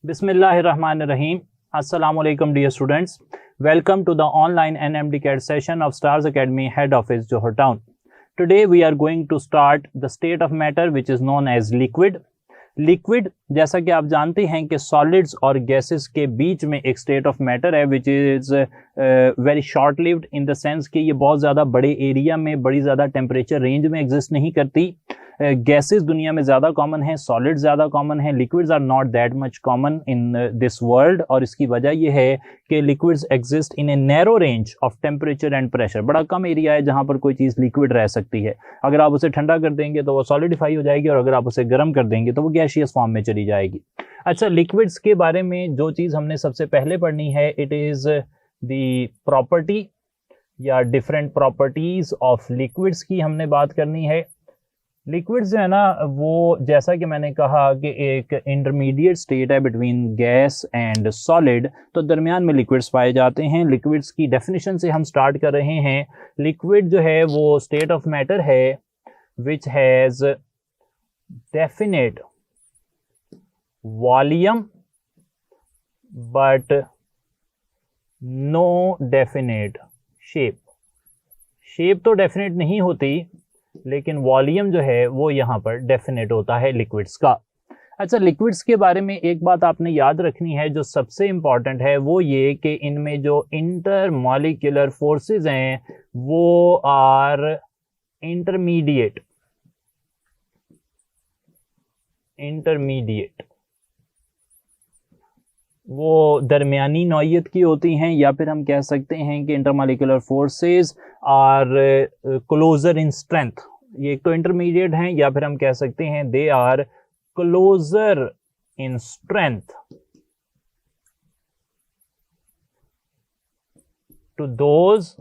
Bismillahirrahmanirrahim. Assalamu alaikum dear students. Welcome to the online NMD CAT session of Stars Academy Head Office Johor Town. Today we are going to start the state of matter which is known as liquid. Liquid जैसा कि आप जानते हैं कि solids और gases के बीच में एक स्टेट ऑफ मैटर है which is very short lived in the sense कि ये बहुत ज़्यादा बड़े एरिया में बड़ी ज़्यादा टेम्परेचर रेंज में एग्जिस्ट नहीं करती. गैसेस दुनिया में ज़्यादा कॉमन है, सॉलिड्स ज़्यादा कॉमन है, liquids are not that much common in this world. और इसकी वजह यह है कि liquids exist in a narrow range of temperature and pressure. बड़ा कम एरिया है जहाँ पर कोई चीज़ लिक्विड रह सकती है. अगर आप उसे ठंडा कर देंगे तो वो सॉलिडिफाई हो जाएगी और अगर आप उसे गर्म कर देंगे तो वो गैसियस फॉर्म में चली जाएगी. अच्छा, लिक्विड्स के बारे में जो चीज़ हमने सबसे पहले पढ़नी है, इट इज़ द प्रॉपर्टी या डिफरेंट प्रॉपर्टीज़ ऑफ लिक्विड्स की हमने बात करनी है. लिक्विड्स जो है ना, वो जैसा कि मैंने कहा कि एक इंटरमीडिएट स्टेट है बिटवीन गैस एंड सॉलिड, तो दरमियान में लिक्विड्स पाए जाते हैं. लिक्विड्स की डेफिनेशन से हम स्टार्ट कर रहे हैं. लिक्विड जो है वो स्टेट ऑफ मैटर है which has definite volume but no definite shape. Shape तो डेफिनेट नहीं होती लेकिन वॉल्यूम जो है वो यहाँ पर डेफिनेट होता है लिक्विड्स का. अच्छा, लिक्विड्स के बारे में एक बात आपने याद रखनी है जो सबसे इम्पॉर्टेंट है, वो ये कि इनमें जो इंटरमॉलिक्यूलर फोर्सेस हैं वो आर इंटरमीडिएट वो दरमियानी नौइयत की होती हैं, या फिर हम कह सकते हैं कि intermolecular forces are closer in strength. ये एक तो इंटरमीडिएट हैं, या फिर हम कह सकते हैं they are closer in strength to those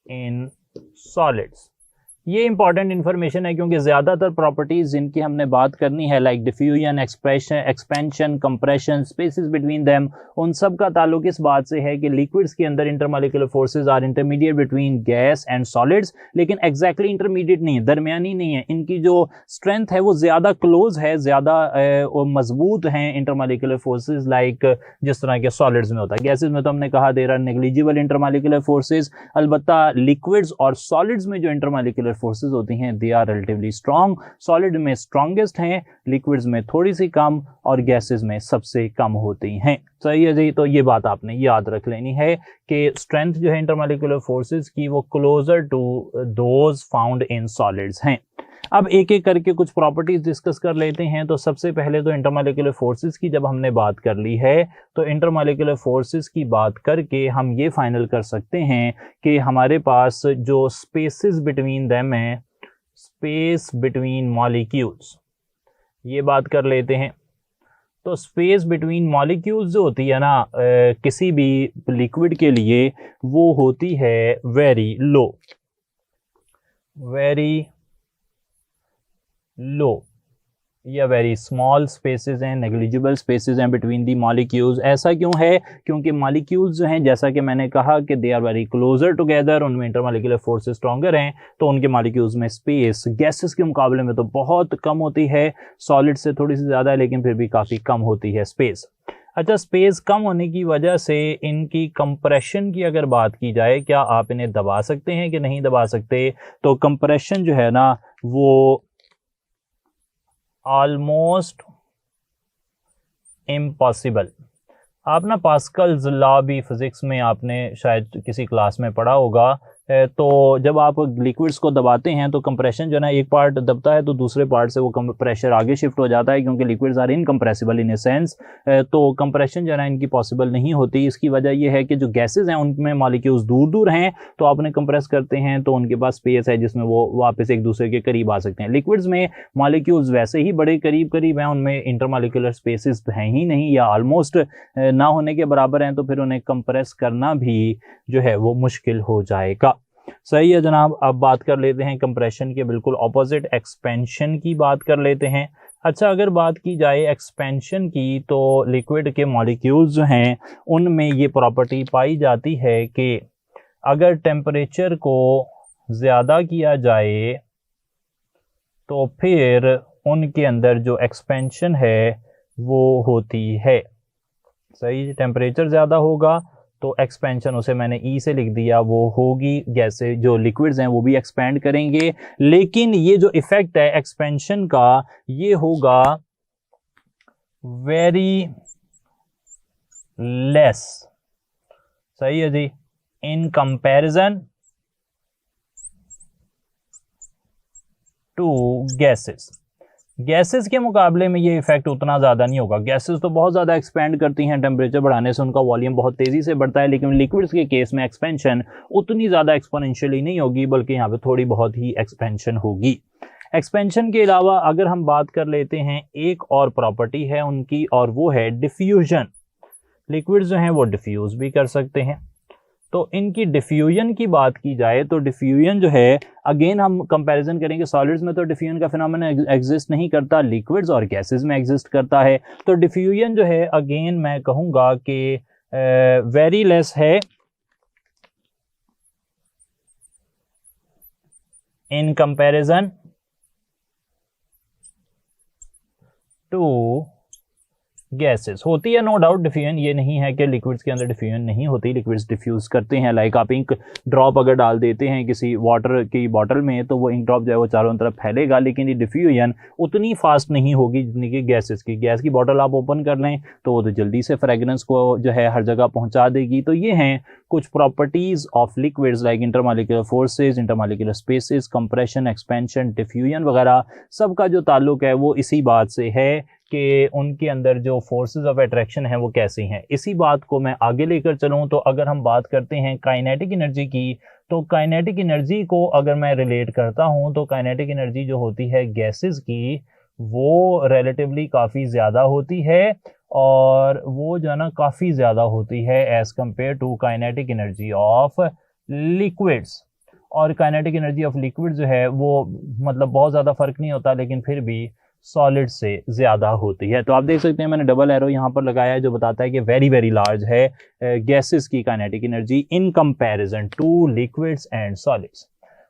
in solids. ये इंपॉर्टेंट इंफॉर्मेशन है क्योंकि ज़्यादातर प्रॉपर्टीज़ जिनकी हमने बात करनी है like diffusion, expansion, compression, spaces between them, उन सब का ताल्लुक इस बात से है कि लिक्विड्स के अंदर intermolecular forces are intermediate between gas and solids, लेकिन एग्जैक्टली इंटरमीडिएट नहीं है, दरमियानी नहीं है. इनकी जो स्ट्रेंथ है वो ज़्यादा क्लोज है, ज़्यादा मजबूत हैं इंटरमॉलिक्यूलर फोर्सेज लाइक जिस तरह के सॉलिड्स में होता है. गैसेज में तो हमने कहा there are negligible intermolecular forces. अलबत्ता लिक्विड्स और सॉलिड्स में जो इंटरमॉलिक्यूलर फोर्सेस होती हैं they are relatively strong. Solid में स्ट्रॉन्गेस्ट हैं, लिक्विड्स में थोड़ी सी कम और गैसेस में सबसे कम होती हैं. सही है जी. तो ये बात आपने याद रख लेनी है कि स्ट्रेंथ जो है इंटरमॉलिक्यूलर फोर्सेस की वो closer to those found in solids हैं. अब एक एक करके कुछ प्रॉपर्टीज डिस्कस कर लेते हैं. तो सबसे पहले तो इंटरमॉलिक्यूलर फोर्सेस की जब हमने बात कर ली है तो इंटरमॉलिक्यूलर फोर्सेस की बात करके हम ये फाइनल कर सकते हैं कि हमारे पास जो स्पेसेस बिटवीन देम है, स्पेस बिटवीन मॉलिक्यूल्स, ये बात कर लेते हैं. तो स्पेस बिटवीन मॉलिक्यूल्स जो होती है ना किसी भी लिक्विड के लिए, वो होती है वेरी लो या वेरी स्मॉल स्पेसेस हैं, नेग्लिजिबल स्पेसेस हैं बिटवीन दी मॉलिक्यूल्स. ऐसा क्यों है? क्योंकि मॉलिक्यूल्स जो हैं, जैसा कि मैंने कहा कि they are very closer together, उनमें इंटरमॉलिक्यूलर फोर्सेस स्ट्रॉन्गर हैं, तो उनके मॉलिक्यूल्स में स्पेस गैसेस के मुकाबले में तो बहुत कम होती है, सॉलिड से थोड़ी सी ज़्यादा है लेकिन फिर भी काफ़ी कम होती है स्पेस. अच्छा, स्पेस कम होने की वजह से इनकी कंप्रेशन की अगर बात की जाए, क्या आप इन्हें दबा सकते हैं कि नहीं दबा सकते? तो कंप्रेशन जो है ना वो ऑलमोस्ट इम्पॉसिबल. आप ना पास्कल्स लॉ भी फिजिक्स में आपने शायद किसी क्लास में पढ़ा होगा. तो जब आप लिक्विड्स को दबाते हैं तो कंप्रेशन जो है ना, एक पार्ट दबता है तो दूसरे पार्ट से वो प्रेशर आगे शिफ्ट हो जाता है क्योंकि liquids are incompressible in a sense. तो कंप्रेशन जो है ना इनकी पॉसिबल नहीं होती. इसकी वजह यह है कि जो गैसेज हैं उनमें मॉलिक्यूल्स दूर दूर हैं, तो आप उन्हें कंप्रेस करते हैं तो उनके पास स्पेस है जिसमें वो वापस एक दूसरे के करीब आ सकते हैं. लिक्विड्स में मॉलिक्यूल्स वैसे ही बड़े करीब करीब हैं, उनमें इंटरमॉलिक्यूलर स्पेसेस हैं ही नहीं या ऑलमोस्ट ना होने के बराबर हैं, तो फिर उन्हें कंप्रेस करना भी जो है वो मुश्किल हो जाएगा. सही है जनाब. अब बात कर लेते हैं कंप्रेशन के बिल्कुल ऑपोजिट, एक्सपेंशन की बात कर लेते हैं. अच्छा, अगर बात की जाए एक्सपेंशन की तो लिक्विड के मॉलिक्यूल्स जो हैं उनमें ये प्रॉपर्टी पाई जाती है कि अगर टेम्परेचर को ज़्यादा किया जाए तो फिर उनके अंदर जो एक्सपेंशन है वो होती है। सही, टेम्परेचर ज़्यादा होगा तो एक्सपेंशन, उसे मैंने ई से लिख दिया, वो होगी। गैसें जो लिक्विड्स हैं वो भी एक्सपेंड करेंगे, लेकिन ये जो इफेक्ट है एक्सपेंशन का ये होगा वेरी लेस। सही है जी, in comparison to gases. Gases के मुकाबले में ये इफेक्ट उतना ज़्यादा नहीं होगा। गैसेस तो बहुत ज़्यादा एक्सपेंड करती हैं, टेम्परेचर बढ़ाने से उनका वॉल्यूम बहुत तेज़ी से बढ़ता है, लेकिन लिक्विड्स के केस में एक्सपेंशन उतनी ज़्यादा एक्सपोनेंशियली नहीं होगी, बल्कि यहाँ पे थोड़ी बहुत ही एक्सपेंशन होगी। एक्सपेंशन के अलावा अगर हम बात कर लेते हैं, एक और प्रॉपर्टी है उनकी, और वो है डिफ्यूजन। लिक्विड्स जो हैं वो डिफ्यूज़ भी कर सकते हैं। तो इनकी डिफ्यूजन की बात की जाए तो डिफ्यूजन जो है, अगेन हम कंपैरिजन करेंगे, सॉलिड्स में तो डिफ्यूजन का फिनोमेना एग्जिस्ट नहीं करता, लिक्विड्स और गैसेस में एग्जिस्ट करता है। तो डिफ्यूजन जो है अगेन मैं कहूँगा कि वेरी लेस है इन कंपैरिजन टू गैसेस। होती है नो डाउट डिफ्यूजन, ये नहीं है कि लिक्विड्स के अंदर डिफ्यूजन नहीं होती, लिक्विड्स डिफ्यूज करते हैं। लाइक आप इंक ड्रॉप अगर डाल देते हैं किसी वाटर की बॉटल में तो वो इंक ड्रॉप जो है वो चारों तरफ फैलेगा, लेकिन ये डिफ्यूजन उतनी फास्ट नहीं होगी जितनी कि गैसेस की। गैस की बॉटल आप ओपन कर लें तो वो तो जल्दी से फ्रेगरेंस को जो है हर जगह पहुंचा देगी। तो ये हैं कुछ properties of liquids, like intermolecular forces, intermolecular spaces, compression, expansion, diffusion वगैरह। सबका जो ताल्लुक है वो इसी बात से है कि उनके अंदर जो फोर्सेस ऑफ अट्रैक्शन हैं वो कैसी हैं। इसी बात को मैं आगे लेकर चलूँ तो अगर हम बात करते हैं काइनेटिक एनर्जी की, तो काइनेटिक एनर्जी को अगर मैं रिलेट करता हूँ तो काइनेटिक एनर्जी जो होती है गैसेस की वो रिलेटिवली काफ़ी ज़्यादा होती है, और वो जो है ना काफ़ी ज़्यादा होती है as compare to kinetic energy of liquids. और काइनेटिक एनर्जी ऑफ लिक्विड जो है वो मतलब बहुत ज़्यादा फ़र्क नहीं होता, लेकिन फिर भी सॉलिड से ज़्यादा होती है। तो आप देख सकते हैं मैंने डबल एरो यहाँ पर लगाया है जो बताता है कि वेरी वेरी लार्ज है गैसेस की kinetic energy in comparison two liquids and solids.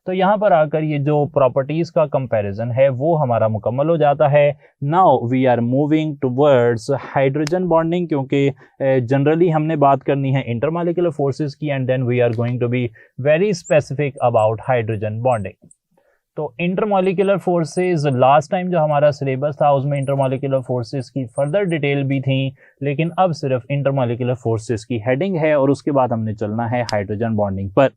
तो यहाँ पर आकर ये जो प्रॉपर्टीज़ का कंपैरिजन है वो हमारा मुकम्मल हो जाता है। Now we are moving towards hydrogen bonding, क्योंकि जनरली हमने बात करनी है इंटरमॉलिक्यूलर फोर्सेस की, and then we are going to be very specific about hydrogen bonding. तो इंटरमॉलिक्यूलर फोर्सेस, लास्ट टाइम जो हमारा सिलेबस था उसमें इंटरमॉलिक्यूलर फोर्सेस की फर्दर डिटेल भी थी, लेकिन अब सिर्फ इंटरमॉलिक्यूलर फोर्सेस की हेडिंग है और उसके बाद हमने चलना है हाइड्रोजन बॉन्डिंग पर।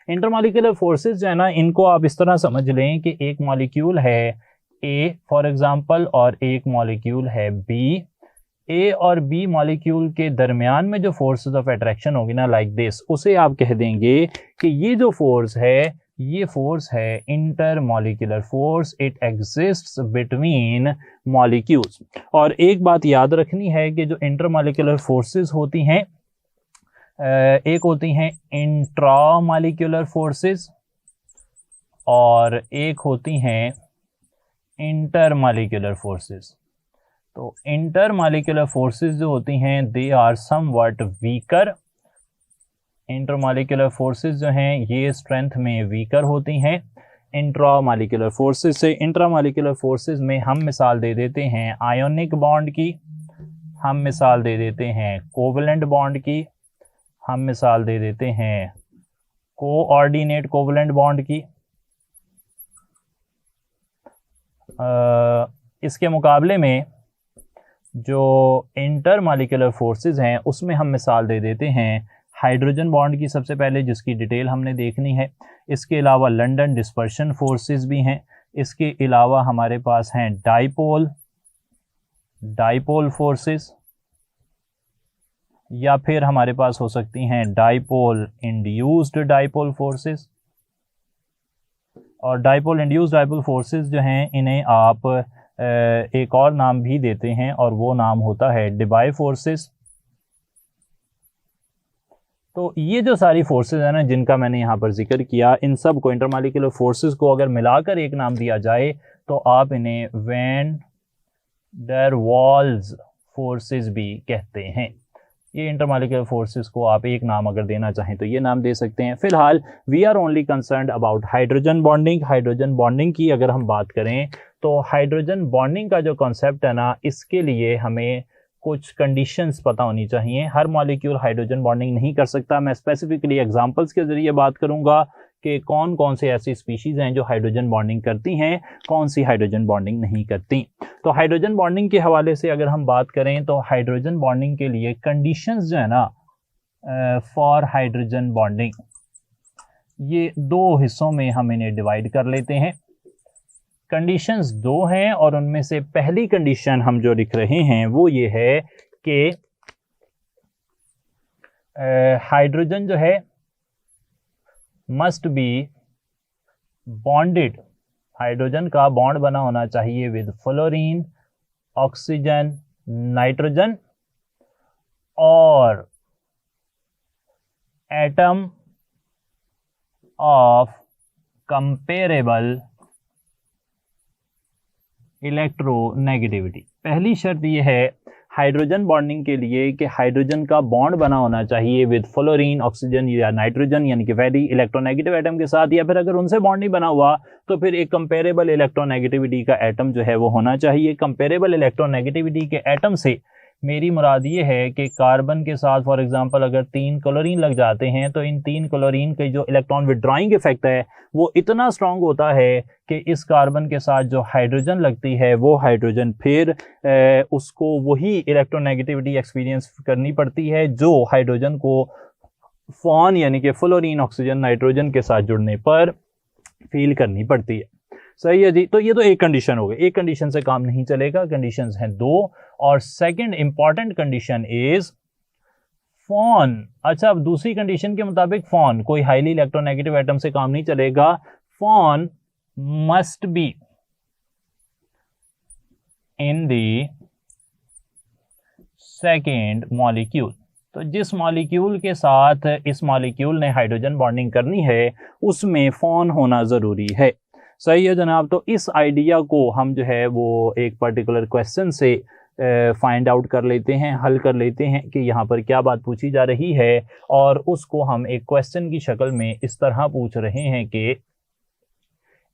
इंटरमॉलिक्यूलर फोर्सेस जो है ना, इनको आप इस तरह समझ लें कि एक मॉलिक्यूल है ए फॉर एग्जांपल और एक मॉलिक्यूल है बी। ए और बी मॉलिक्यूल के दरमियान में जो फोर्सेस ऑफ अट्रैक्शन होगी ना, लाइक दिस, उसे आप कह देंगे कि ये जो फोर्स है ये फोर्स है intermolecular force, it exists between molecules. और एक बात याद रखनी है कि जो इंटरमॉलिक्यूलर फोर्सेस होती हैं, एक होती हैं इंट्रामॉलिक्यूलर फोर्सेस और एक होती हैं इंटरमॉलिक्यूलर फोर्सेस। तो इंटरमॉलिक्यूलर फोर्सेस जो होती हैं they are somewhat weaker. Intermolecular forces जो हैं ये स्ट्रेंथ में वीकर होती हैं इंट्रामॉलिक्यूलर फोर्सेस से। इंट्रामॉलिक्यूलर फोर्सेस में हम मिसाल दे देते हैं आयोनिक बॉन्ड की, हम मिसाल दे देते हैं कोवलेंट बॉन्ड की, हम मिसाल दे देते हैं कोऑर्डिनेट कोवलेंट बॉन्ड की। इसके मुकाबले में जो इंटरमॉलिक्यूलर फोर्सेस हैं उसमें हम मिसाल दे देते हैं हाइड्रोजन बॉन्ड की सबसे पहले, जिसकी डिटेल हमने देखनी है। इसके अलावा लंदन डिस्पर्शन फोर्सेस भी हैं। इसके अलावा हमारे पास हैं डाइपोल फोर्सेस, या फिर हमारे पास हो सकती हैं डाइपोल इंड्यूस्ड डाइपोल फोर्सेस। और डाइपोल इंड्यूस्ड डाइपोल फोर्सेस जो हैं इन्हें आप एक और नाम भी देते हैं और वो नाम होता है डिबाई फोर्सेस। तो ये जो सारी फोर्सेस है ना जिनका मैंने यहाँ पर जिक्र किया, इन सब को इंटरमॉलिक्यूलर फोर्सेस को अगर मिलाकर एक नाम दिया जाए तो आप इन्हें वैन डर वाल्स फोर्सेस भी कहते हैं। ये इंटरमॉलिक्यूलर फोर्सेस को आप एक नाम अगर देना चाहें तो ये नाम दे सकते हैं। फिलहाल we are only concerned about hydrogen bonding. Hydrogen bonding की अगर हम बात करें तो हाइड्रोजन बॉन्डिंग का जो कॉन्सेप्ट है ना, इसके लिए हमें कुछ कंडीशंस पता होनी चाहिए। हर मॉलिक्यूल हाइड्रोजन बॉन्डिंग नहीं कर सकता। मैं स्पेसिफिकली एग्जांपल्स के जरिए बात करूंगा कि कौन कौन से ऐसी स्पीशीज़ हैं जो हाइड्रोजन बॉन्डिंग करती हैं, कौन सी हाइड्रोजन बॉन्डिंग नहीं करती। तो हाइड्रोजन बॉन्डिंग के हवाले से अगर हम बात करें तो हाइड्रोजन बॉन्डिंग के लिए कंडीशंस जो है ना फॉर हाइड्रोजन बॉन्डिंग, ये दो हिस्सों में हम इन्हें डिवाइड कर लेते हैं। कंडीशंस दो हैं और उनमें से पहली कंडीशन हम जो लिख रहे हैं वो ये है कि हाइड्रोजन जो है मस्ट बी बॉन्डेड, हाइड्रोजन का बॉन्ड बना होना चाहिए विद फ्लोरीन, ऑक्सीजन, नाइट्रोजन और एटम ऑफ कंपेरेबल इलेक्ट्रोनेगेटिविटी। पहली शर्त यह है हाइड्रोजन बॉन्डिंग के लिए कि हाइड्रोजन का बॉन्ड बना होना चाहिए विद फ्लोरीन, ऑक्सीजन या नाइट्रोजन, यानी कि वेरी इलेक्ट्रोनेगेटिव एटम के साथ, या फिर अगर उनसे बॉन्ड नहीं बना हुआ तो फिर एक कंपेरेबल इलेक्ट्रोनेगेटिविटी का एटम जो है वो होना चाहिए। कंपेरेबल इलेक्ट्रोनेगेटिविटी के एटम से मेरी मुराद ये है कि कार्बन के साथ फॉर एग्जांपल अगर 3 क्लोरीन लग जाते हैं तो इन 3 क्लोरीन के जो इलेक्ट्रॉन विड्रॉइंग इफेक्ट है वो इतना स्ट्रांग होता है कि इस कार्बन के साथ जो हाइड्रोजन लगती है वो हाइड्रोजन फिर उसको वही इलेक्ट्रोनेगेटिविटी एक्सपीरियंस करनी पड़ती है जो हाइड्रोजन को फॉन यानी कि फ्लोरीन, ऑक्सीजन, नाइट्रोजन के साथ जुड़ने पर फील करनी पड़ती है। सही है जी। तो ये तो एक कंडीशन हो गई, एक कंडीशन से काम नहीं चलेगा, कंडीशंस हैं दो। और second important condition is FON. अच्छा, अब दूसरी कंडीशन के मुताबिक फॉन, कोई हाईली इलेक्ट्रोनेगेटिव एटम से काम नहीं चलेगा। FON must be in the second molecule. तो जिस मॉलिक्यूल के साथ इस मॉलिक्यूल ने हाइड्रोजन बॉन्डिंग करनी है उसमें फॉन होना ज़रूरी है। सही है जनाब। तो इस आइडिया को हम जो है वो एक पर्टिकुलर क्वेश्चन से फाइंड आउट कर लेते हैं, हल कर लेते हैं कि यहाँ पर क्या बात पूछी जा रही है, और उसको हम एक क्वेश्चन की शक्ल में इस तरह पूछ रहे हैं कि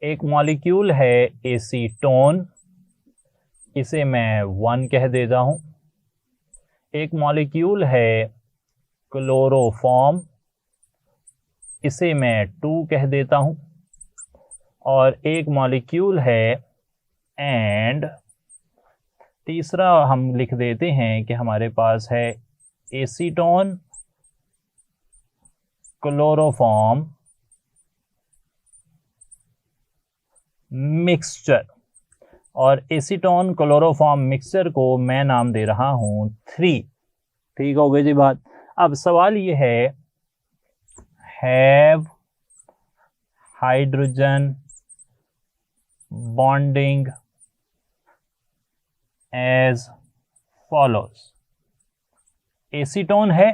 एक मॉलिक्यूल है एसीटोन, इसे मैं 1 कह देता हूँ। एक मॉलिक्यूल है क्लोरोफॉर्म, इसे मैं 2 कह देता हूँ। और एक मॉलिक्यूल है एंड, तीसरा हम लिख देते हैं कि हमारे पास है एसीटोन, क्लोरोफॉर्म, मिक्सचर। और एसीटोन क्लोरोफॉर्म मिक्सचर को मैं नाम दे रहा हूं 3। ठीक हो गई जी बात। अब सवाल ये है, have hydrogen bonding as follows. Acetone है,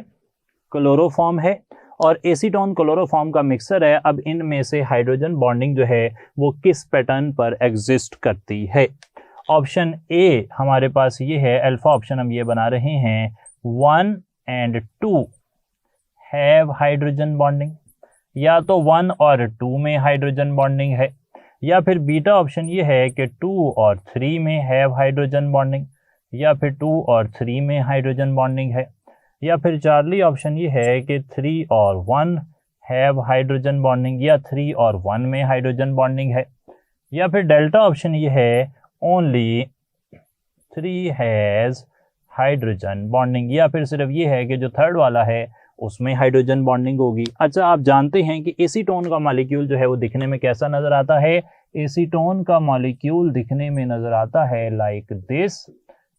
क्लोरोफॉर्म है और एसीटोन क्लोरोफॉर्म का मिक्सर है। अब इनमें से हाइड्रोजन बॉन्डिंग जो है वो किस पैटर्न पर एग्जिस्ट करती है। ऑप्शन ए हमारे पास ये है, अल्फा ऑप्शन हम ये बना रहे हैं, 1 and 2 हैव हाइड्रोजन बॉन्डिंग। या तो 1 और 2 में हाइड्रोजन बॉन्डिंग है, या फिर बीटा ऑप्शन ये है कि 2 और 3 में हैव हाइड्रोजन बॉन्डिंग, या फिर 2 और 3 में हाइड्रोजन बॉन्डिंग है, या फिर चार्ली ऑप्शन ये है कि 3 और 1 हैव हाइड्रोजन बॉन्डिंग, या 3 और 1 में हाइड्रोजन बॉन्डिंग है, या फिर डेल्टा ऑप्शन ये है ओनली 3 हैज़ हाइड्रोजन बॉन्डिंग, या फिर सिर्फ ये है कि जो थर्ड वाला है उसमें हाइड्रोजन बॉन्डिंग होगी। अच्छा, आप जानते हैं कि एसीटोन का मॉलिक्यूल जो है वो दिखने में कैसा नज़र आता है। एसीटोन का मॉलिक्यूल दिखने में नज़र आता है लाइक दिस।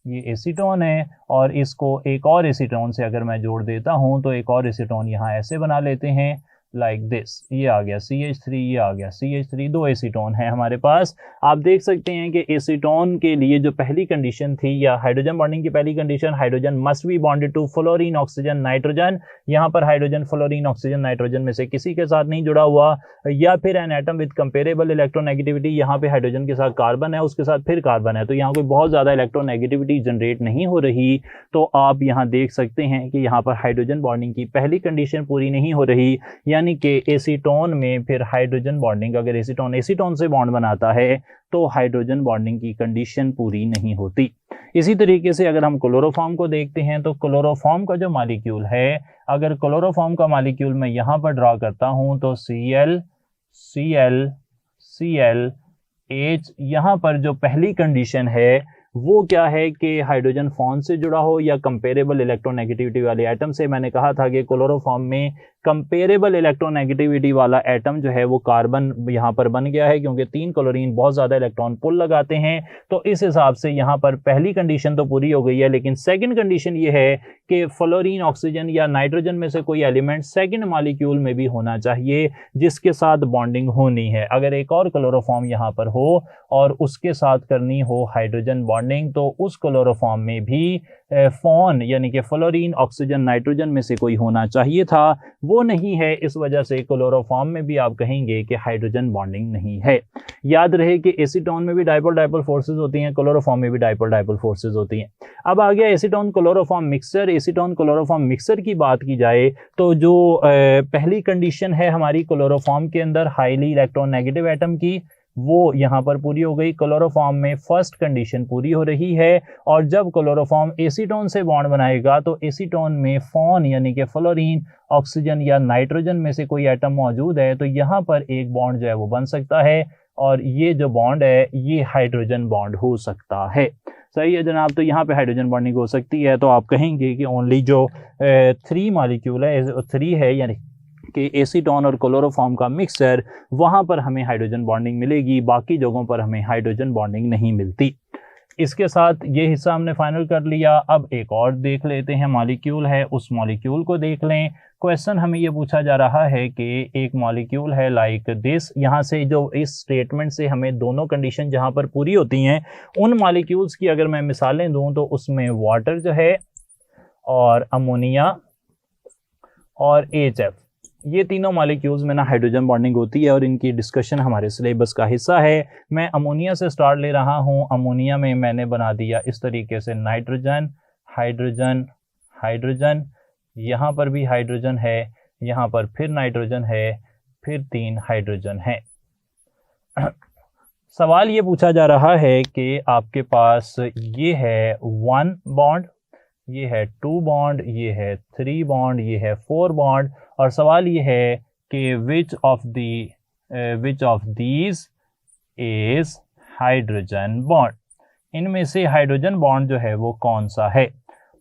ये एसीटोन है और इसको एक और एसीटोन से अगर मैं जोड़ देता हूँ तो एक और एसीटोन यहाँ ऐसे बना लेते हैं लाइक दिस। ये आ गया CH3, ये आ गया CH3, 2 एसीटोन है हमारे पास। आप देख सकते हैं कि एसीटोन के लिए जो पहली कंडीशन थी, या हाइड्रोजन बॉन्डिंग की पहली condition, hydrogen must be bonded to fluorine, oxygen, nitrogen. यहाँ पर हाइड्रोजन फ्लोरीन, ऑक्सीजन, नाइट्रोजन में से किसी के साथ नहीं जुड़ा हुआ। या फिर an atom with comparable electronegativity, यहाँ पे हाइड्रोजन के साथ कार्बन है, उसके साथ फिर कार्बन है, तो यहाँ कोई बहुत ज़्यादा इलेक्ट्रोनेगेटिविटी जनरेट नहीं हो रही। तो आप यहाँ देख सकते हैं कि यहाँ पर हाइड्रोजन बॉन्डिंग की पहली कंडीशन पूरी नहीं हो रही, यानी कि एसीटोन में फिर हाइड्रोजन बॉन्डिंग, अगर एसीटोन एसीटोन से बॉन्ड बनाता है तो हाइड्रोजन बॉन्डिंग की कंडीशन पूरी नहीं होती। इसी तरीके से अगर हम क्लोरोफॉर्म को देखते हैं तो क्लोरोफॉर्म का जो मॉलिक्यूल है, अगर क्लोरोफॉर्म का मॉलिक्यूल मैं यहाँ पर ड्रॉ करता हूँ तो Cl Cl Cl H, यहाँ पर जो पहली कंडीशन है वो क्या है कि हाइड्रोजन फॉर्म से जुड़ा हो या कंपेरेबल इलेक्ट्रोनेगेटिविटी वाले एटम से। मैंने कहा था कि क्लोरोफॉर्म में कंपेरेबल इलेक्ट्रोनेगेटिविटी वाला एटम जो है वो कार्बन यहाँ पर बन गया है, क्योंकि 3 क्लोरीन बहुत ज़्यादा इलेक्ट्रॉन पुल लगाते हैं। तो इस हिसाब से यहाँ पर पहली कंडीशन तो पूरी हो गई है, लेकिन सेकंड कंडीशन ये है कि फ्लोरीन, ऑक्सीजन या नाइट्रोजन में से कोई एलिमेंट सेकंड मॉलिक्यूल में भी होना चाहिए जिसके साथ बॉन्डिंग होनी है। अगर एक और क्लोरोफॉर्म यहाँ पर हो और उसके साथ करनी हो हाइड्रोजन बॉन्डिंग, तो उस क्लोरोफॉर्म में भी फॉन यानी कि फ्लोरीन, ऑक्सीजन, नाइट्रोजन में से कोई होना चाहिए था, वो नहीं है। इस वजह से क्लोरोफॉर्म में भी आप कहेंगे कि हाइड्रोजन बॉन्डिंग नहीं है। याद रहे कि एसीटोन में भी डाइपोल डाइपोल फोर्सेस होती हैं, क्लोरोफॉर्म में भी डाइपोल डाइपोल फोर्सेस होती हैं। अब आ गया acetone chloroform mixture. Acetone chloroform mixture की बात की जाए तो जो पहली कंडीशन है हमारी क्लोरोफॉर्म के अंदर हाईली इलेक्ट्रोनेगेटिव एटम की, वो यहाँ पर पूरी हो गई। क्लोरोफॉर्म में फर्स्ट कंडीशन पूरी हो रही है, और जब क्लोरोफॉर्म एसीटोन से बॉन्ड बनाएगा तो एसीटोन में फॉन यानी कि फ्लोरीन, ऑक्सीजन या नाइट्रोजन में से कोई एटम मौजूद है, तो यहाँ पर एक बॉन्ड जो है वो बन सकता है, और ये जो बॉन्ड है ये हाइड्रोजन बॉन्ड हो सकता है। सही है जनाब, तो यहाँ पे हाइड्रोजन बॉन्डिंग हो सकती है। तो आप कहेंगे कि ओनली जो 3 मॉलिक्यूल है, 3 है, यानी कि एसीटोन और क्लोरोफॉर्म का मिक्सचर, वहाँ पर हमें हाइड्रोजन बॉन्डिंग मिलेगी, बाकी जगहों पर हमें हाइड्रोजन बॉन्डिंग नहीं मिलती। इसके साथ ये हिस्सा हमने फाइनल कर लिया। अब एक और देख लेते हैं, मॉलिक्यूल है, उस मॉलिक्यूल को देख लें। क्वेश्चन हमें ये पूछा जा रहा है कि एक मॉलिक्यूल है लाइक दिस, यहाँ से जो इस स्टेटमेंट से हमें दोनों कंडीशन जहाँ पर पूरी होती हैं उन मॉलिक्यूल्स की अगर मैं मिसालें दूँ तो उसमें वाटर जो है और अमोनिया और HF, ये तीनों मॉलिक्यूल्स में ना हाइड्रोजन बॉन्डिंग होती है और इनकी डिस्कशन हमारे सिलेबस का हिस्सा है। मैं अमोनिया से स्टार्ट ले रहा हूँ। अमोनिया में मैंने बना दिया इस तरीके से नाइट्रोजन, हाइड्रोजन, हाइड्रोजन, यहाँ पर भी हाइड्रोजन है, यहाँ पर फिर नाइट्रोजन है, फिर 3 हाइड्रोजन है। सवाल ये पूछा जा रहा है कि आपके पास ये है 1 बॉन्ड, ये है 2 बॉन्ड, ये है 3 बॉन्ड, ये है 4 बॉन्ड, और सवाल ये है कि which of these is hydrogen bond. इनमें से हाइड्रोजन बॉन्ड जो है वो कौन सा है,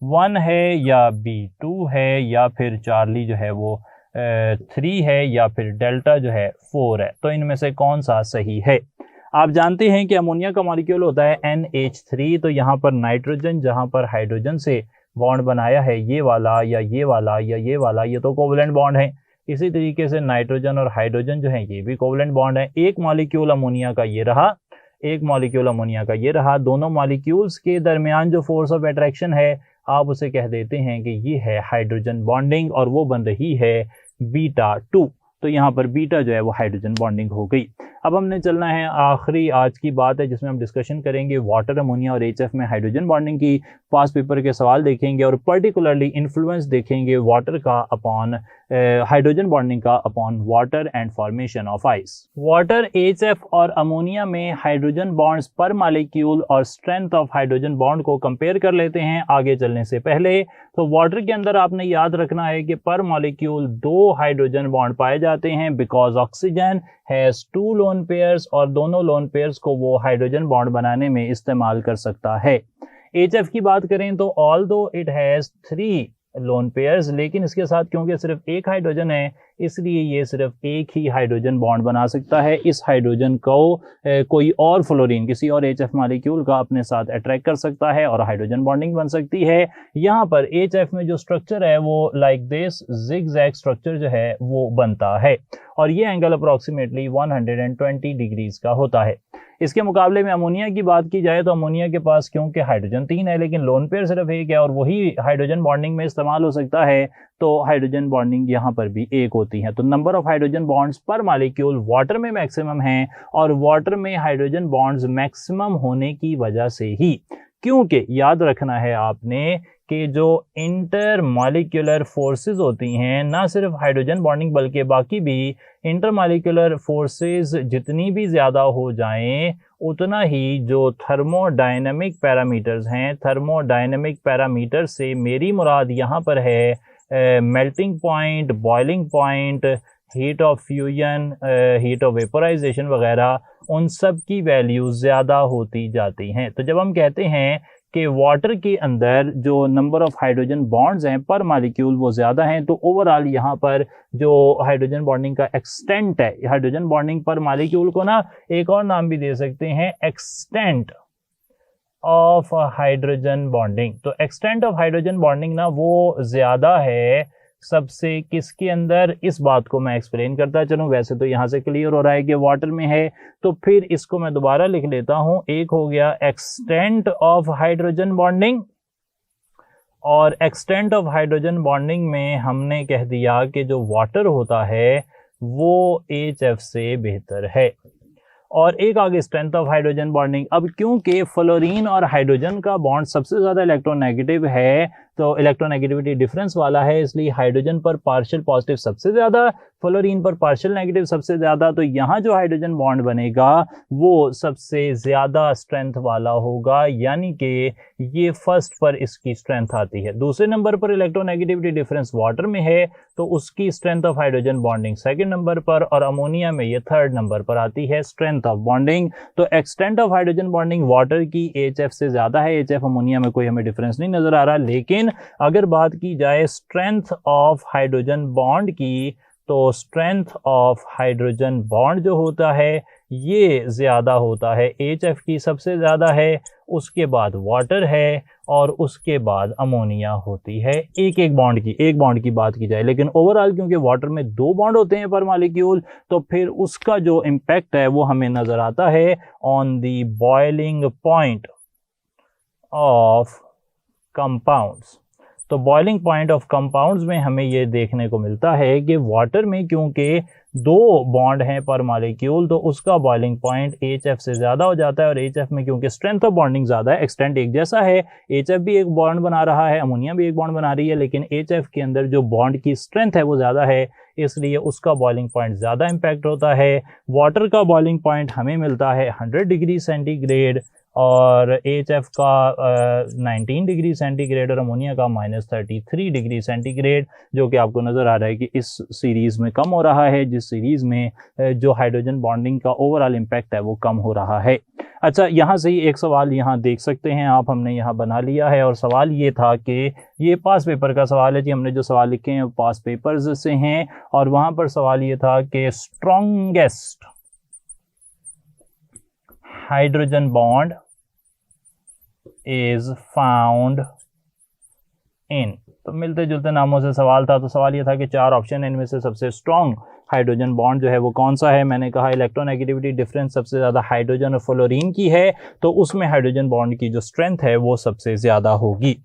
1 है या B2 है या फिर चार्ली जो है वो 3 है या फिर डेल्टा जो है 4 है। तो इनमें से कौन सा सही है। आप जानते हैं कि अमोनिया का मॉलिक्यूल होता है NH3, तो यहाँ पर नाइट्रोजन जहाँ पर हाइड्रोजन से बॉन्ड बनाया है ये वाला या ये वाला या ये वाला, ये तो कोवलेंट बॉन्ड है। इसी तरीके से नाइट्रोजन और हाइड्रोजन जो है ये भी कोवलेंट बॉन्ड है। एक मॉलिक्यूल अमोनिया का ये रहा, एक मॉलिक्यूल अमोनिया का ये रहा। दोनों मॉलिक्यूल्स के दरमियान जो फोर्स ऑफ अट्रैक्शन है आप उसे कह देते हैं कि ये है हाइड्रोजन बॉन्डिंग, और वो बन रही है β2। तो यहाँ पर बीटा जो है वो हाइड्रोजन बॉन्डिंग हो गई। अब हमने चलना है, आखिरी आज की बात है जिसमें हम डिस्कशन करेंगे वाटर, अमोनिया और HF में हाइड्रोजन बॉन्डिंग की। पास पेपर के सवाल देखेंगे और पर्टिकुलरली इन्फ्लुएंस देखेंगे वाटर का अपॉन हाइड्रोजन बॉन्डिंग का upon water and formation of ice. Water, HF और अमोनिया में हाइड्रोजन बॉन्ड्स पर मॉलिक्यूल और स्ट्रेंथ ऑफ हाइड्रोजन बॉन्ड को कंपेयर कर लेते हैं आगे चलने से पहले। तो वाटर के अंदर आपने याद रखना है कि पर मॉलिक्यूल 2 हाइड्रोजन बॉन्ड पाए जाते हैं, because oxygen has 2 lone pairs, और दोनों लोन पेयर्स को वो हाइड्रोजन बॉन्ड बनाने में इस्तेमाल कर सकता है। HF की बात करें तो although it has 3 lone pairs, लेकिन इसके साथ क्योंकि सिर्फ एक हाइड्रोजन है इसलिए ये सिर्फ एक ही हाइड्रोजन बॉन्ड बना सकता है। इस हाइड्रोजन को कोई और फ्लोरीन, किसी और HF मॉलिक्यूल का अपने साथ अट्रैक्ट कर सकता है और हाइड्रोजन बॉन्डिंग बन सकती है। यहाँ पर HF में जो स्ट्रक्चर है वो लाइक दिस जिगजैग स्ट्रक्चर जो है वो बनता है, और ये एंगल अप्रोक्सीमेटली 120 डिग्रीज का होता है। इसके मुकाबले में अमोनिया की बात की जाए तो अमोनिया के पास क्योंकि हाइड्रोजन 3 है लेकिन लोन पेयर सिर्फ एक है और वही हाइड्रोजन बॉन्डिंग में इस्तेमाल हो सकता है, तो हाइड्रोजन बॉन्डिंग यहाँ पर भी एक होती है। तो नंबर ऑफ हाइड्रोजन बॉन्ड्स पर मॉलिक्यूल वाटर में मैक्सिमम है, और वाटर में हाइड्रोजन बॉन्ड्स मैक्सिमम होने की वजह से ही, क्योंकि याद रखना है आपने कि जो इंटर मॉलिक्यूलर फोर्सेस होती हैं, ना सिर्फ हाइड्रोजन बॉन्डिंग बल्कि बाकी भी इंटर मॉलिक्यूलर फोर्सेस जितनी भी ज़्यादा हो जाएं, उतना ही जो थर्मोडायनेमिक पैरामीटर्स हैं, थर्मोडायनेमिक पैरामीटर से मेरी मुराद यहाँ पर है melting point, boiling point, heat of fusion, heat of vaporisation वगैरह, उन सब की वैल्यू ज़्यादा होती जाती हैं। तो जब हम कहते हैं कि वाटर के अंदर जो नंबर ऑफ हाइड्रोजन बॉन्ड्स हैं पर मॉलिक्यूल वो ज़्यादा हैं, तो ओवरऑल यहाँ पर जो हाइड्रोजन बॉन्डिंग का एक्सटेंट है, हाइड्रोजन बॉन्डिंग पर मॉलिक्यूल को ना एक और नाम भी दे सकते हैं, एक्सटेंट ऑफ हाइड्रोजन बॉन्डिंग। तो एक्सटेंट ऑफ हाइड्रोजन बॉन्डिंग ना वो ज़्यादा है सबसे किसके अंदर, इस बात को मैं एक्सप्लेन करता चलूँ। वैसे तो यहाँ से क्लियर हो रहा है कि वाटर में है, तो फिर इसको मैं दोबारा लिख लेता हूँ। एक हो गया एक्सटेंट ऑफ हाइड्रोजन बॉन्डिंग, और एक्सटेंट ऑफ हाइड्रोजन बॉन्डिंग में हमने कह दिया कि जो वाटर होता है वो HF से बेहतर है। और एक आगे स्ट्रेंथ ऑफ हाइड्रोजन बॉन्डिंग। अब क्योंकि फ्लोरीन और हाइड्रोजन का बॉन्ड सबसे ज़्यादा इलेक्ट्रोनेगेटिव है, तो इलेक्ट्रोनेगेटिविटी डिफरेंस वाला है, इसलिए हाइड्रोजन पर पार्शियल पॉजिटिव सबसे ज़्यादा, फ्लोरीन पर पार्शियल नेगेटिव सबसे ज़्यादा। तो यहाँ जो हाइड्रोजन बॉन्ड बनेगा वो सबसे ज़्यादा स्ट्रेंथ वाला होगा, यानी कि ये फर्स्ट पर इसकी स्ट्रेंथ आती है। दूसरे नंबर पर इलेक्ट्रोनेगेटिविटी डिफरेंस वाटर में है, तो उसकी strength of hydrogen bonding second number पर, और अमोनिया में ये थर्ड नंबर पर आती है स्ट्रेंथ ऑफ बॉन्डिंग। तो extent of hydrogen bonding water की HF से ज़्यादा है, HF अमोनिया में कोई हमें डिफरेंस नहीं नज़र आ रहा। लेकिन अगर बात की जाए स्ट्रेंथ ऑफ हाइड्रोजन बॉन्ड की, तो स्ट्रेंथ ऑफ हाइड्रोजन बॉन्ड जो होता है ये ज़्यादा होता है, HF की सबसे ज़्यादा है, उसके बाद वाटर है, और उसके बाद अमोनिया होती है। एक बॉन्ड की बात की जाए, लेकिन ओवरऑल क्योंकि वाटर में 2 बॉन्ड होते हैं पर मॉलिक्यूल, तो फिर उसका जो इम्पैक्ट है वो हमें नज़र आता है on the boiling point of compounds. तो बॉइलिंग पॉइंट ऑफ कंपाउंड्स में हमें ये देखने को मिलता है कि वाटर में क्योंकि 2 बॉन्ड हैं पर मॉलिक्यूल, तो उसका बॉइलिंग पॉइंट HF से ज़्यादा हो जाता है, और HF में क्योंकि स्ट्रेंथ ऑफ बॉन्डिंग ज़्यादा है, एक्सटेंट एक जैसा है, HF भी एक बॉन्ड बना रहा है, अमोनिया भी एक बॉन्ड बना रही है, लेकिन HF के अंदर जो बॉन्ड की स्ट्रेंथ है वो ज़्यादा है, इसलिए उसका बॉइलिंग पॉइंट ज़्यादा इम्पैक्ट होता है। वाटर का बॉइलिंग पॉइंट हमें मिलता है 100 डिग्री सेंटीग्रेड, और HF का 19 डिग्री सेंटीग्रेड, और अमोनिया का -33 डिग्री सेंटीग्रेड, जो कि आपको नज़र आ रहा है कि इस सीरीज़ में कम हो रहा है, जिस सीरीज़ में जो हाइड्रोजन बॉन्डिंग का ओवरऑल इम्पैक्ट है वो कम हो रहा है। अच्छा, यहाँ से ही एक सवाल यहाँ देख सकते हैं आप, हमने यहाँ बना लिया है, और सवाल ये था कि ये पास पेपर का सवाल है जी, हमने जो सवाल लिखे हैं वो पास पेपर्स से हैं, और वहाँ पर सवाल ये था कि strongest hydrogen bond is found in, तो मिलते जुलते नामों से सवाल था। तो सवाल ये था कि 4 ऑप्शन है, इनमें से सबसे स्ट्रॉन्ग हाइड्रोजन बॉन्ड जो है वो कौन सा है। मैंने कहा इलेक्ट्रोनेगेटिविटी डिफरेंस सबसे ज़्यादा हाइड्रोजन और फ्लोरीन की है, तो उसमें हाइड्रोजन बॉन्ड की जो स्ट्रेंथ है वो सबसे ज़्यादा होगी।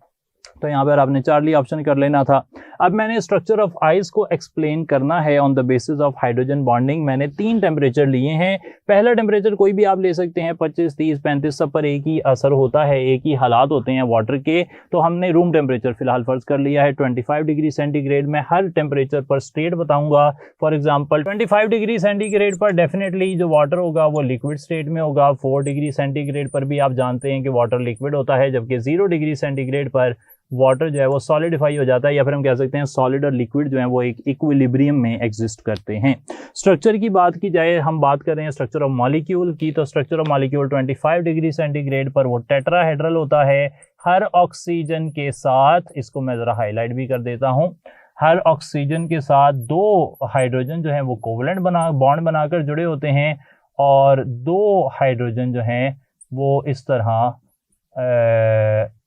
तो यहाँ पर आपने चार्ली ऑप्शन कर लेना था। अब मैंने स्ट्रक्चर ऑफ आइस को एक्सप्लेन करना है on the basis of hydrogen bonding. मैंने 3 टेम्परेचर लिए हैं। पहला टेम्परेचर कोई भी आप ले सकते हैं, 25, 30, 35, सब पर एक ही असर होता है, एक ही हालात होते हैं वाटर के। तो हमने रूम टेम्परेचर फिलहाल फर्ज कर लिया है 25 डिग्री सेंटीग्रेड। मैं हर टेम्परेचर पर स्टेट बताऊंगा। फॉर एग्जाम्पल 25 डिग्री सेंटीग्रेड पर डेफिनेटली जो वाटर होगा वो लिक्विड स्टेट में होगा। 4 डिग्री सेंटीग्रेड पर भी आप जानते हैं कि वाटर लिक्विड होता है, जबकि 0 डिग्री सेंटीग्रेड पर वाटर जो है वो सॉलिडिफाई हो जाता है, या फिर हम कह सकते हैं सॉलिड और लिक्विड जो है वो एक इक्विलिब्रियम में एग्जिस्ट करते हैं। स्ट्रक्चर की बात की जाए, हम बात कर रहे हैं स्ट्रक्चर ऑफ मॉलिक्यूल की, तो structure of molecule 25 degree centigrade पर वो टेट्राहेड्रल होता है। हर ऑक्सीजन के साथ, इसको मैं ज़रा हाईलाइट भी कर देता हूँ, हर ऑक्सीजन के साथ 2 हाइड्रोजन जो हैं वो कोवलेंट बॉन्ड बनाकर जुड़े होते हैं, और 2 हाइड्रोजन जो हैं वो इस तरह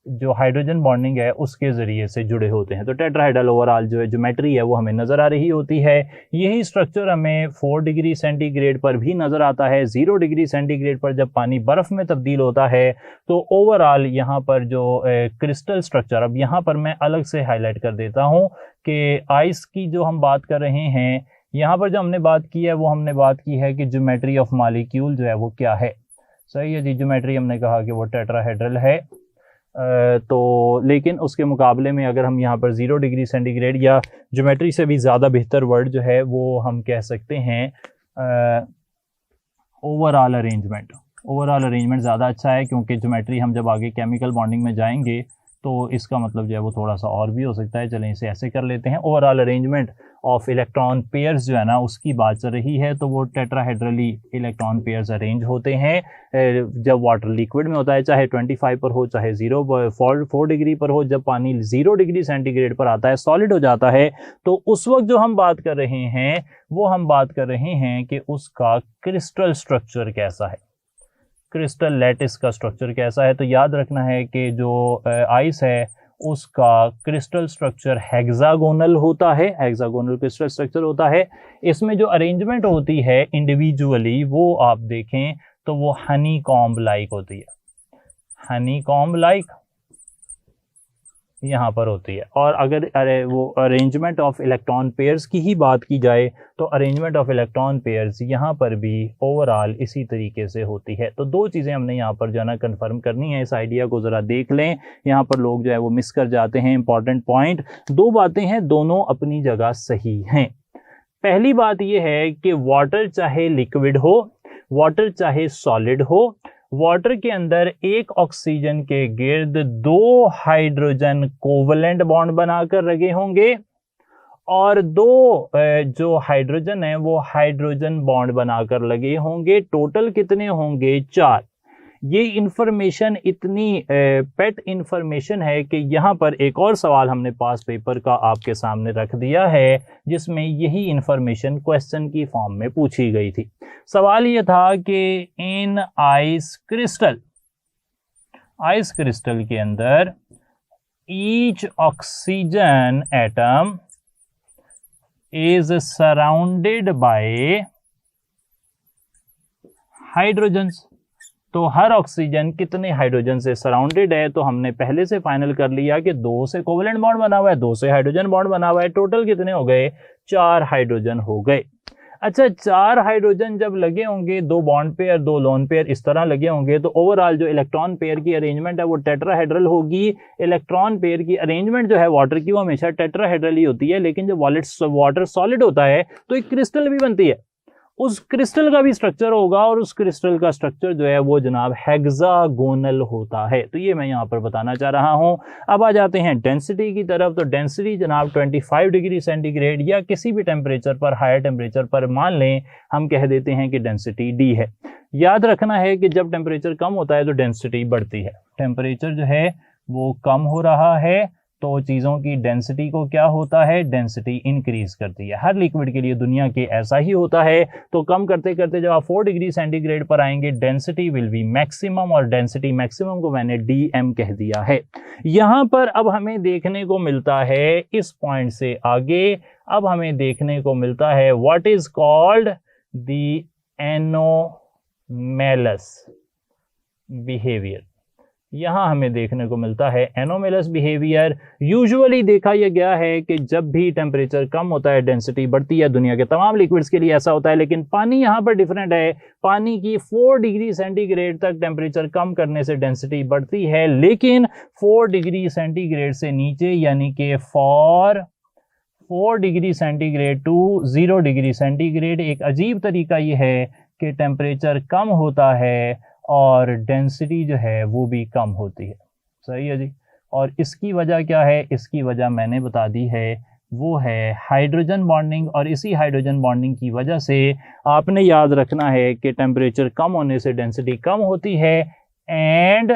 जो हाइड्रोजन बॉन्डिंग है उसके ज़रिए से जुड़े होते हैं। तो टेट्राहेड्रल ओवरऑल जो ज्योमेट्री है वो हमें नज़र आ रही होती है। यही स्ट्रक्चर हमें 4 डिग्री सेंटीग्रेड पर भी नज़र आता है। 0 डिग्री सेंटीग्रेड पर जब पानी बर्फ़ में तब्दील होता है तो ओवरऑल यहाँ पर जो क्रिस्टल स्ट्रक्चर, अब यहाँ पर मैं अलग से हाईलाइट कर देता हूँ कि आइस की जो हम बात कर रहे हैं, यहाँ पर जो हमने बात की है वो हमने बात की है कि ज्योमेट्री ऑफ मॉलिक्यूल जो है वो क्या है। सही है जी, ज्योमेट्री हमने कहा कि वो टेट्राहेड्रल है। तो लेकिन उसके मुकाबले में अगर हम यहाँ पर 0 डिग्री सेंटीग्रेड या ज्योमेट्री से भी ज़्यादा बेहतर वर्ड जो है वो हम कह सकते हैं ओवरऑल अरेंजमेंट ज़्यादा अच्छा है, क्योंकि ज्योमेट्री हम जब आगे केमिकल बॉन्डिंग में जाएंगे तो इसका मतलब जो है वो थोड़ा सा और भी हो सकता है। चलें इसे ऐसे कर लेते हैं। Overall arrangement of electron pairs जो है ना उसकी बात चल रही है, तो वो टेट्राहेड्रली इलेक्ट्रॉन पेयर्स अरेंज होते हैं जब वाटर लिक्विड में होता है, चाहे 25 पर हो चाहे 4 डिग्री पर हो। जब पानी 0 डिग्री सेंटीग्रेड पर आता है, सॉलिड हो जाता है, तो उस वक्त जो हम बात कर रहे हैं वो हम बात कर रहे हैं कि उसका क्रिस्टल स्ट्रक्चर कैसा है, क्रिस्टल लैटिस का स्ट्रक्चर कैसा है। तो याद रखना है कि जो आइस है उसका क्रिस्टल स्ट्रक्चर हेक्सागोनल होता है, हेक्सागोनल क्रिस्टल स्ट्रक्चर होता है। इसमें जो अरेंजमेंट होती है इंडिविजुअली वो आप देखें तो वो हनी कॉम्ब लाइक होती है, हनी कॉम्ब लाइक यहाँ पर होती है। और अगर वो अरेंजमेंट ऑफ इलेक्ट्रॉन पेयर्स की ही बात की जाए तो अरेंजमेंट ऑफ इलेक्ट्रॉन पेयर्स यहाँ पर भी ओवरऑल इसी तरीके से होती है। तो दो चीज़ें हमने यहाँ पर जो है ना कन्फर्म करनी है, इस आइडिया को ज़रा देख लें। यहाँ पर लोग जो है वो मिस कर जाते हैं इंपॉर्टेंट पॉइंट। दो बातें हैं, दोनों अपनी जगह सही हैं। पहली बात यह है कि वाटर चाहे लिक्विड हो, वाटर चाहे सॉलिड हो, वाटर के अंदर एक ऑक्सीजन के गिर्द 2 हाइड्रोजन कोवलेंट बॉन्ड बनाकर लगे होंगे और 2 जो हाइड्रोजन है वो हाइड्रोजन बॉन्ड बनाकर लगे होंगे। टोटल कितने होंगे? 4। ये इंफॉर्मेशन इतनी पेट इंफॉर्मेशन है कि यहाँ पर एक और सवाल हमने पास पेपर का आपके सामने रख दिया है जिसमें यही इंफॉर्मेशन क्वेश्चन की फॉर्म में पूछी गई थी। सवाल ये था कि इन आइस क्रिस्टल के अंदर each oxygen atom is surrounded by hydrogens. तो हर ऑक्सीजन कितने हाइड्रोजन से सराउंडेड है? तो हमने पहले से फाइनल कर लिया कि 2 से कोवेलेंट बॉन्ड बना हुआ है, 2 से हाइड्रोजन बॉन्ड बना हुआ है। टोटल कितने हो गए? 4 हाइड्रोजन हो गए। अच्छा, 4 हाइड्रोजन जब लगे होंगे, 2 बॉन्ड पेयर 2 लोन पेयर इस तरह लगे होंगे, तो ओवरऑल जो इलेक्ट्रॉन पेयर की अरेंजमेंट है वो टेट्राहेड्रल होगी। इलेक्ट्रॉन पेयर की अरेंजमेंट जो है वाटर की वो हमेशा टेट्राहेड्रल ही होती है, लेकिन जब वाटर सॉलिड होता है तो एक क्रिस्टल भी बनती है, उस क्रिस्टल का भी स्ट्रक्चर होगा और उस क्रिस्टल का स्ट्रक्चर जो है वो जनाब हेक्सागोनल होता है। तो ये मैं यहाँ पर बताना चाह रहा हूँ। अब आ जाते हैं डेंसिटी की तरफ। तो डेंसिटी जनाब 25 डिग्री सेंटीग्रेड या किसी भी टेम्परेचर पर, हायर टेम्परेचर पर मान लें हम कह देते हैं कि डेंसिटी D है। याद रखना है कि जब टेम्परेचर कम होता है तो डेंसिटी बढ़ती है। टेम्परेचर जो है वो कम हो रहा है तो चीज़ों की डेंसिटी को क्या होता है? डेंसिटी इंक्रीज करती है। हर लिक्विड के लिए दुनिया के ऐसा ही होता है। तो कम करते करते जब आप 4 डिग्री सेंटीग्रेड पर आएंगे डेंसिटी विल बी मैक्सिमम, और डेंसिटी मैक्सिमम को मैंने DM कह दिया है। यहाँ पर अब हमें देखने को मिलता है, इस पॉइंट से आगे अब हमें देखने को मिलता है what is called the anomalous behaviour. यहाँ हमें देखने को मिलता है एनोमेलस बिहेवियर। यूजुअली देखा यह गया है कि जब भी टेम्परेचर कम होता है डेंसिटी बढ़ती है। दुनिया के तमाम लिक्विड्स के लिए ऐसा होता है, लेकिन पानी यहाँ पर डिफरेंट है। पानी की 4 डिग्री सेंटीग्रेड तक टेम्परेचर कम करने से डेंसिटी बढ़ती है, लेकिन 4 डिग्री सेंटीग्रेड से नीचे यानी कि 4 degree centigrade to 0 degree centigrade एक अजीब तरीका यह है कि टेम्परेचर कम होता है और डेंसिटी जो है वो भी कम होती है। सही है जी। और इसकी वजह क्या है? इसकी वजह मैंने बता दी है, वो है हाइड्रोजन बॉन्डिंग। और इसी हाइड्रोजन बॉन्डिंग की वजह से आपने याद रखना है कि टेम्परेचर कम होने से डेंसिटी कम होती है। एंड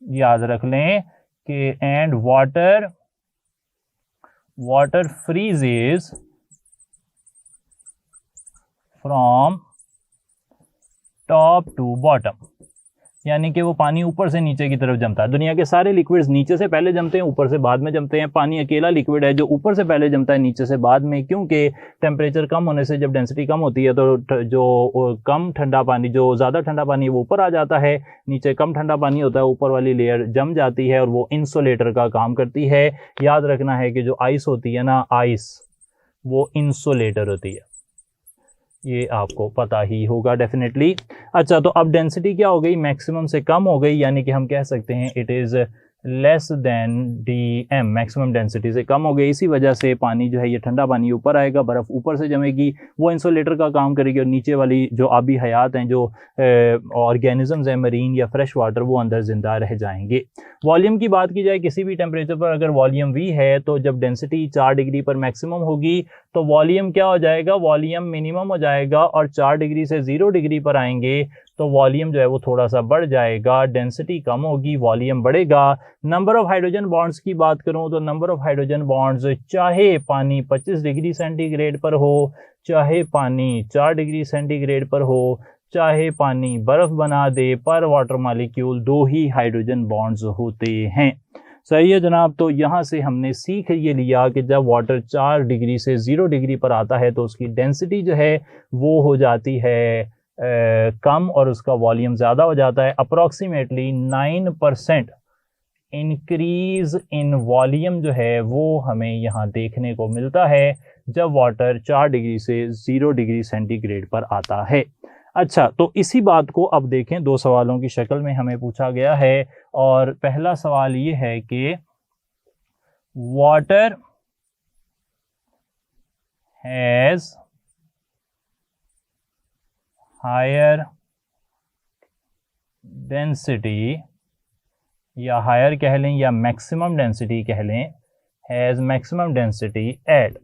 याद रख लें कि and water freezes from top to bottom, यानी कि वो पानी ऊपर से नीचे की तरफ जमता है। दुनिया के सारे लिक्विड्स नीचे से पहले जमते हैं, ऊपर से बाद में जमते हैं। पानी अकेला लिक्विड है जो ऊपर से पहले जमता है, नीचे से बाद में, क्योंकि टेम्परेचर कम होने से जब डेंसिटी कम होती है तो जो कम ठंडा पानी, जो ज़्यादा ठंडा पानी है वो ऊपर आ जाता है, नीचे कम ठंडा पानी होता है, ऊपर वाली लेयर जम जाती है और वो इंसुलेटर का काम करती है। याद रखना है कि जो आइस होती है ना, आइस वो इंसुलेटर होती है, ये आपको पता ही होगा डेफिनेटली। अच्छा, तो अब डेंसिटी क्या हो गई? मैक्सिमम से कम हो गई, यानी कि हम कह सकते हैं it is less than DM, maximum density से कम हो गई। इसी वजह से पानी जो है ये ठंडा पानी ऊपर आएगा, बर्फ़ ऊपर से जमेगी, वो इंसुलेटर का काम करेगी और नीचे वाली जो आबी हयात हैं, जो ऑर्गेनिजम्स हैं मरीन या फ्रेश वाटर, वो अंदर ज़िंदा रह जाएंगे। वॉल्यूम की बात की जाए, किसी भी टेम्परेचर पर अगर वॉल्यूम V है तो जब डेंसिटी 4 डिग्री पर मैक्सिमम होगी तो वॉल्यूम क्या हो जाएगा, वॉल्यूम मिनिमम हो जाएगा, और 4 डिग्री से 0 डिग्री पर आएंगे तो वॉल्यूम जो है वो थोड़ा सा बढ़ जाएगा, डेंसिटी कम होगी, वॉल्यूम बढ़ेगा। नंबर ऑफ हाइड्रोजन बॉन्ड्स की बात करूं तो नंबर ऑफ हाइड्रोजन बॉन्ड्स चाहे पानी 25 डिग्री सेंटीग्रेड पर हो, चाहे पानी 4 डिग्री सेंटीग्रेड पर हो, चाहे पानी बर्फ बना दे, पर वाटर मॉलिक्यूल 2 ही हाइड्रोजन बॉन्ड्स होते हैं। सही है जनाब। तो यहाँ से हमने सीख ये लिया कि जब वाटर 4 डिग्री से 0 डिग्री पर आता है तो उसकी डेंसिटी जो है वो हो जाती है कम और उसका वॉल्यूम ज़्यादा हो जाता है। अप्रॉक्सीमेटली 9% इंक्रीज इन वॉल्यूम जो है वो हमें यहाँ देखने को मिलता है जब वाटर 4 डिग्री से 0 डिग्री सेंटीग्रेड पर आता है। अच्छा, तो इसी बात को अब देखें, 2 सवालों की शक्ल में हमें पूछा गया है। और पहला सवाल ये है कि वाटर हैज हायर डेंसिटी, या हायर कह लें या मैक्सिमम डेंसिटी कह लें, हैज़ मैक्सिमम डेंसिटी एट।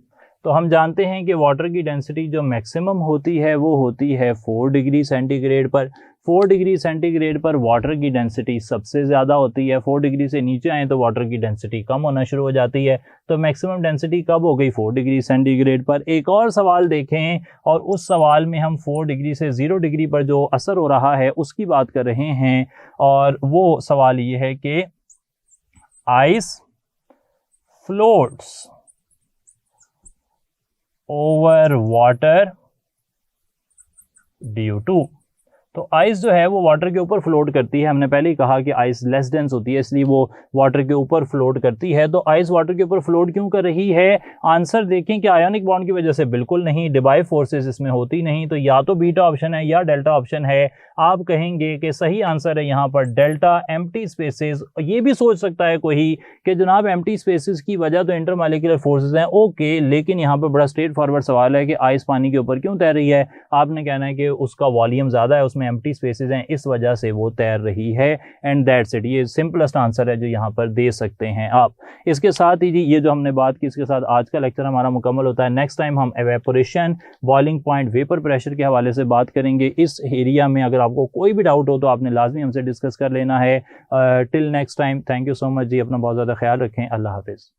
तो हम जानते हैं कि वाटर की डेंसिटी जो मैक्सिमम होती है वो होती है 4 डिग्री सेंटीग्रेड पर। 4 डिग्री सेंटीग्रेड पर वाटर की डेंसिटी सबसे ज़्यादा होती है। 4 डिग्री से नीचे आए तो वाटर की डेंसिटी कम होना शुरू हो जाती है। तो मैक्सिमम डेंसिटी कब हो गई, 4 डिग्री सेंटीग्रेड पर। एक और सवाल देखें और उस सवाल में हम 4 डिग्री से 0 डिग्री पर जो असर हो रहा है उसकी बात कर रहे हैं, और वो सवाल ये है कि ice floats over water due to. तो आइस जो है वो वाटर के ऊपर फ्लोट करती है। हमने पहले ही कहा कि आइस लेस डेंस होती है, इसलिए वो वाटर के ऊपर फ्लोट करती है। तो आइस वाटर के ऊपर फ्लोट क्यों कर रही है? आंसर देखें कि आयोनिक बॉन्ड की वजह से बिल्कुल नहीं, डिबाई फोर्सेस इसमें होती नहीं। तो या तो बीटा ऑप्शन है या डेल्टा ऑप्शन है। आप कहेंगे कि सही आंसर है यहाँ पर डेल्टा, एम्प्टी स्पेसेस। ये भी सोच सकता है कोई कि जनाब एम्प्टी स्पेसेस की वजह तो इंटरमॉलिक्यूलर फोर्सेस हैं, ओके, लेकिन यहाँ पर बड़ा स्ट्रेट फॉरवर्ड सवाल है कि आइस पानी के ऊपर क्यों तैर रही है? आपने कहना है कि उसका वॉल्यूम ज़्यादा है, उसमें एम्प्टी स्पेसेस हैं, इस वजह से वो तैर रही है, एंड दैट्स इट। ये सिंपलेस्ट आंसर है जो यहाँ पर दे सकते हैं आप। इसके साथ ही जी ये जो हमने बात की, इसके साथ आज का लेक्चर हमारा मुकम्मल होता है। नेक्स्ट टाइम हम evaporation, boiling point, vapour pressure के हवाले से बात करेंगे। इस एरिया में अगर आपको कोई भी डाउट हो तो आपने लाजमी हमसे डिस्कस कर लेना है। Till next time, thank you so much जी, अपना बहुत ज़्यादा ख्याल रखें। अल्लाह हाफिज़।